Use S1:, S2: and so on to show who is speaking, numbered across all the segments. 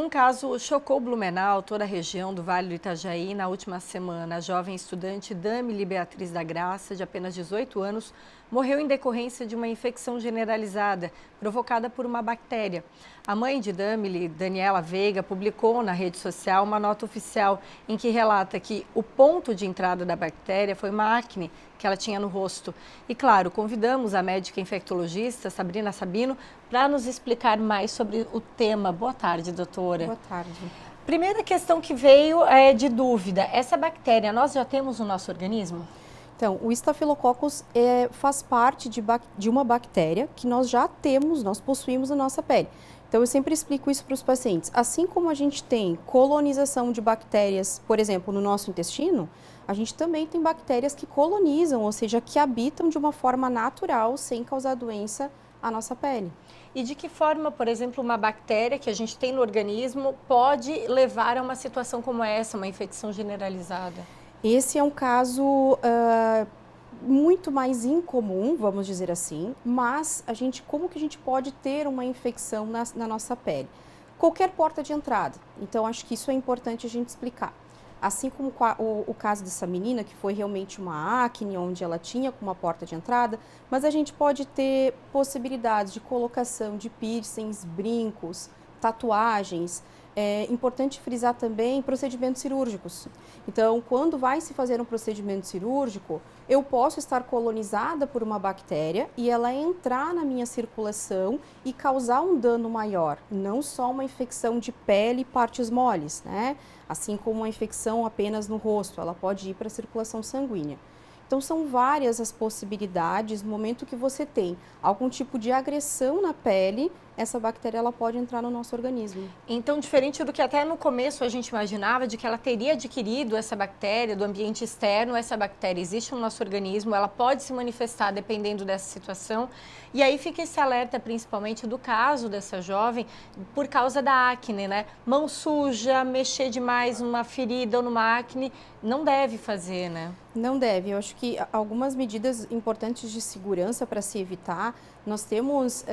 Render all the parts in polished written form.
S1: Um caso chocou Blumenau, toda a região do Vale do Itajaí, na última semana. A jovem estudante Damily Beatriz da Graça, de apenas 18 anos, morreu em decorrência de uma infecção generalizada, provocada por uma bactéria. A mãe de Damily, Daniela Veiga, publicou na rede social uma nota oficial em que relata que o ponto de entrada da bactéria foi uma acne que ela tinha no rosto. E, claro, convidamos a médica infectologista Sabrina Sabino para nos explicar mais sobre o tema. Boa tarde, doutora.
S2: Boa tarde.
S1: Primeira questão que veio é de dúvida. Essa bactéria nós já temos no nosso organismo?
S2: Então, o Staphylococcus faz parte de uma bactéria que nós já temos, nós possuímos na nossa pele. Então, eu sempre explico isso para os pacientes. Assim como a gente tem colonização de bactérias, por exemplo, no nosso intestino, a gente também tem bactérias que colonizam, ou seja, que habitam de uma forma natural, sem causar doença à nossa pele.
S1: E de que forma, por exemplo, uma bactéria que a gente tem no organismo pode levar a uma situação como essa, uma infecção generalizada?
S2: Esse é um caso muito mais incomum, vamos dizer assim, mas como que a gente pode ter uma infecção na nossa pele? Qualquer porta de entrada. Então, acho que isso é importante a gente explicar. Assim como o caso dessa menina, que foi realmente uma acne, onde ela tinha uma porta de entrada, mas a gente pode ter possibilidades de colocação de piercings, brincos, tatuagens. É importante frisar também procedimentos cirúrgicos. Então, quando vai se fazer um procedimento cirúrgico, eu posso estar colonizada por uma bactéria e ela entrar na minha circulação e causar um dano maior, não só uma infecção de pele e partes moles, né? Assim como uma infecção apenas no rosto, ela pode ir para a circulação sanguínea. Então, são várias as possibilidades. No momento que você tem algum tipo de agressão na pele, essa bactéria ela pode entrar no nosso organismo.
S1: Então, diferente do que até no começo a gente imaginava, de que ela teria adquirido essa bactéria do ambiente externo, essa bactéria existe no nosso organismo, ela pode se manifestar dependendo dessa situação. E aí fica esse alerta, principalmente do caso dessa jovem, por causa da acne, né? Mão suja, mexer demais numa ferida ou numa acne, não deve fazer, né?
S2: Não deve. Eu acho que algumas medidas importantes de segurança para se evitar, nós temos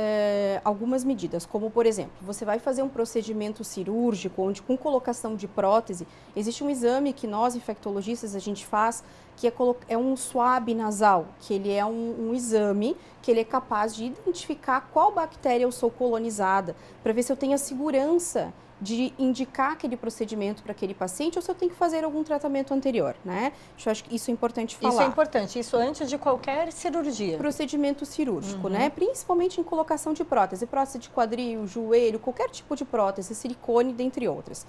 S2: algumas medidas, como por exemplo, você vai fazer um procedimento cirúrgico, onde com colocação de prótese, existe um exame que nós infectologistas a gente faz, que é um swab nasal, que ele é um exame que ele é capaz de identificar qual bactéria eu sou colonizada, para ver se eu tenho a segurança de indicar aquele procedimento para aquele paciente ou se eu tenho que fazer algum tratamento anterior, né? Eu acho que isso é importante falar.
S1: Isso é importante, isso antes de qualquer cirurgia.
S2: Procedimento cirúrgico, né? Principalmente em colocação de prótese de quadril, joelho, qualquer tipo de prótese, silicone, dentre outras.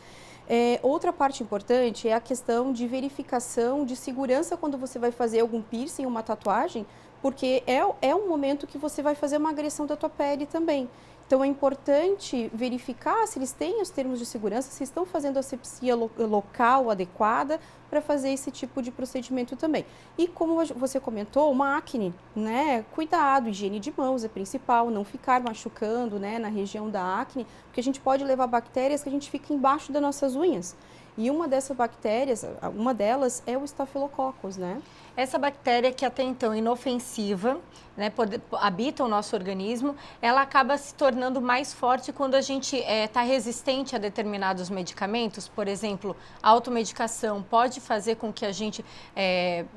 S2: Outra parte importante é a questão de verificação de segurança quando você vai fazer algum piercing, uma tatuagem, porque é um momento que você vai fazer uma agressão da tua pele também. Então, é importante verificar se eles têm os termos de segurança, se estão fazendo a asepsia local adequada para fazer esse tipo de procedimento também. E como você comentou, uma acne, né? Cuidado, higiene de mãos é principal, não ficar machucando, né, na região da acne, porque a gente pode levar bactérias que a gente fica embaixo das nossas unhas. E uma dessas bactérias, uma delas é o Staphylococcus, né?
S1: Essa bactéria que até então é inofensiva, né, habita o nosso organismo, ela acaba se tornando mais forte quando a gente está resistente a determinados medicamentos. Por exemplo, a automedicação pode fazer com que a gente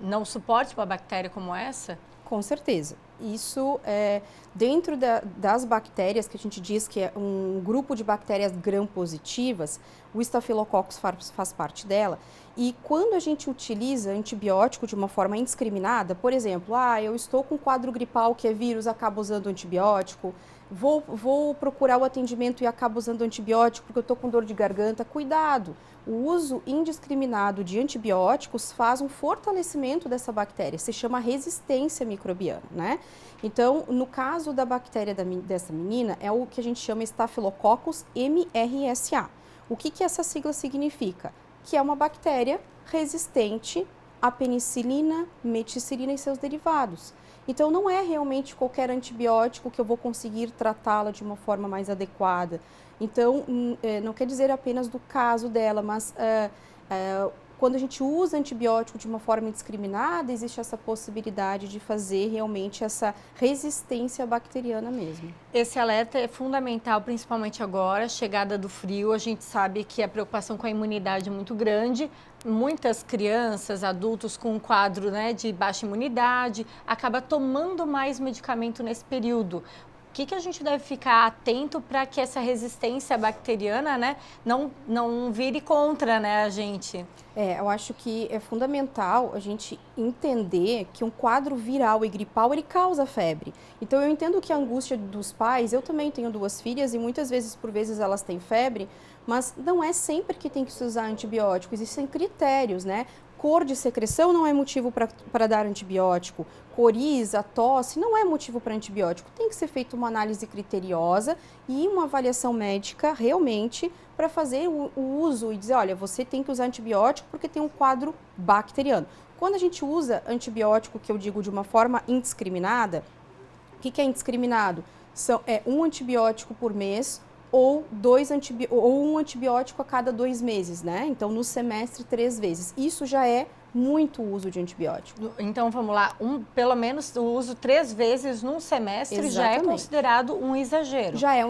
S1: não suporte uma bactéria como essa?
S2: Com certeza. Isso dentro das bactérias, que a gente diz que é um grupo de bactérias gram-positivas, o Staphylococcus faz parte dela. E quando a gente utiliza antibiótico de uma forma indiscriminada, por exemplo, eu estou com quadro gripal que é vírus, acabo usando antibiótico, vou procurar o atendimento e acabo usando antibiótico porque eu estou com dor de garganta, cuidado! O uso indiscriminado de antibióticos faz um fortalecimento dessa bactéria, se chama resistência microbiana, né? Então, no caso da bactéria dessa menina, é o que a gente chama Staphylococcus MRSA. O que essa sigla significa? Que é uma bactéria resistente à penicilina, meticilina e seus derivados. Então, não é realmente qualquer antibiótico que eu vou conseguir tratá-la de uma forma mais adequada. Então, não quer dizer apenas do caso dela, mas quando a gente usa antibiótico de uma forma indiscriminada, existe essa possibilidade de fazer realmente essa resistência bacteriana mesmo.
S1: Esse alerta é fundamental, principalmente agora, chegada do frio. A gente sabe que a preocupação com a imunidade é muito grande. Muitas crianças, adultos com um quadro, né, de baixa imunidade, acaba tomando mais medicamento nesse período. O que a gente deve ficar atento para que essa resistência bacteriana, né, não vire contra, né, a gente?
S2: Eu acho que é fundamental a gente entender que um quadro viral e gripal, ele causa febre. Então, eu entendo que a angústia dos pais, eu também tenho 2 filhas e muitas vezes, por vezes, elas têm febre, mas não é sempre que tem que se usar antibiótico, existem critérios, né? Cor de secreção não é motivo para dar antibiótico, coriza, tosse não é motivo para antibiótico. Tem que ser feita uma análise criteriosa e uma avaliação médica realmente para fazer o uso e dizer, olha, você tem que usar antibiótico porque tem um quadro bacteriano. Quando a gente usa antibiótico, que eu digo de uma forma indiscriminada, o que é indiscriminado? É um antibiótico por mês ou um antibiótico a cada 2 meses, né? Então, no semestre, 3 vezes. Isso já é muito uso de antibiótico.
S1: Então, vamos lá, pelo menos o uso 3 vezes num semestre. Exatamente. Já é considerado um exagero.
S2: Já é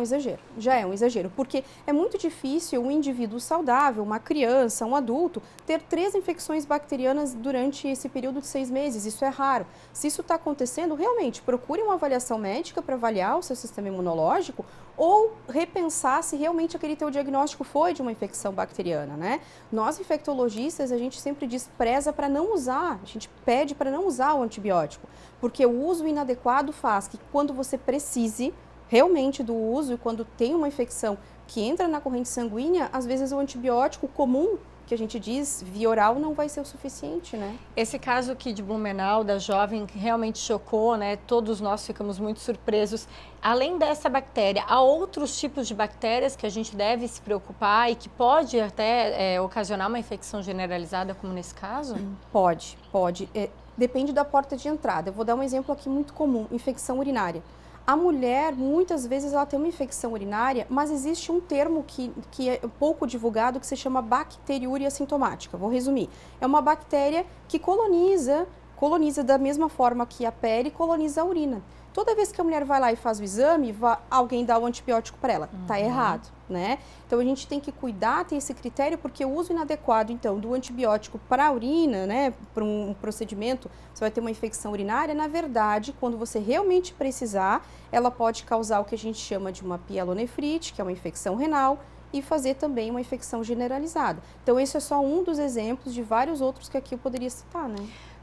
S2: um exagero, porque é muito difícil um indivíduo saudável, uma criança, um adulto, ter 3 infecções bacterianas durante esse período de 6 meses, isso é raro. Se isso está acontecendo, realmente, procure uma avaliação médica para avaliar o seu sistema imunológico ou repensar se realmente aquele teu diagnóstico foi de uma infecção bacteriana, né? Nós, infectologistas, a gente sempre despreza para não usar, a gente pede para não usar o antibiótico, porque o uso inadequado faz que quando você precise realmente do uso e quando tem uma infecção que entra na corrente sanguínea, às vezes o antibiótico comum, que a gente diz, via oral, não vai ser o suficiente, né?
S1: Esse caso aqui de Blumenau, da jovem, realmente chocou, né? Todos nós ficamos muito surpresos. Além dessa bactéria, há outros tipos de bactérias que a gente deve se preocupar e que pode até ocasionar uma infecção generalizada, como nesse caso?
S2: Pode. Depende da porta de entrada. Eu vou dar um exemplo aqui muito comum, infecção urinária. A mulher, muitas vezes, ela tem uma infecção urinária, mas existe um termo que é pouco divulgado que se chama bacteriúria sintomática. Vou resumir. É uma bactéria que coloniza da mesma forma que a pele coloniza a urina. Toda vez que a mulher vai lá e faz o exame, alguém dá o antibiótico para ela. Tá errado, né? Então, a gente tem que cuidar, ter esse critério, porque o uso inadequado, então, do antibiótico para a urina, né, para um procedimento, você vai ter uma infecção urinária, na verdade, quando você realmente precisar, ela pode causar o que a gente chama de uma pielonefrite, que é uma infecção renal, e fazer também uma infecção generalizada. Então, esse é só um dos exemplos de vários outros que aqui eu poderia citar, né?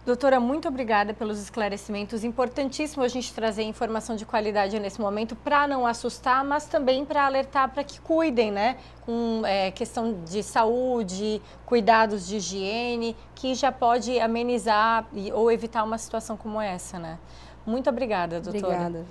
S1: Doutora, muito obrigada pelos esclarecimentos. Importantíssimo a gente trazer informação de qualidade nesse momento para não assustar, mas também para alertar para que cuidem, né? Com questão de saúde, cuidados de higiene, que já pode amenizar ou evitar uma situação como essa, né? Muito obrigada, doutora.
S2: Obrigada.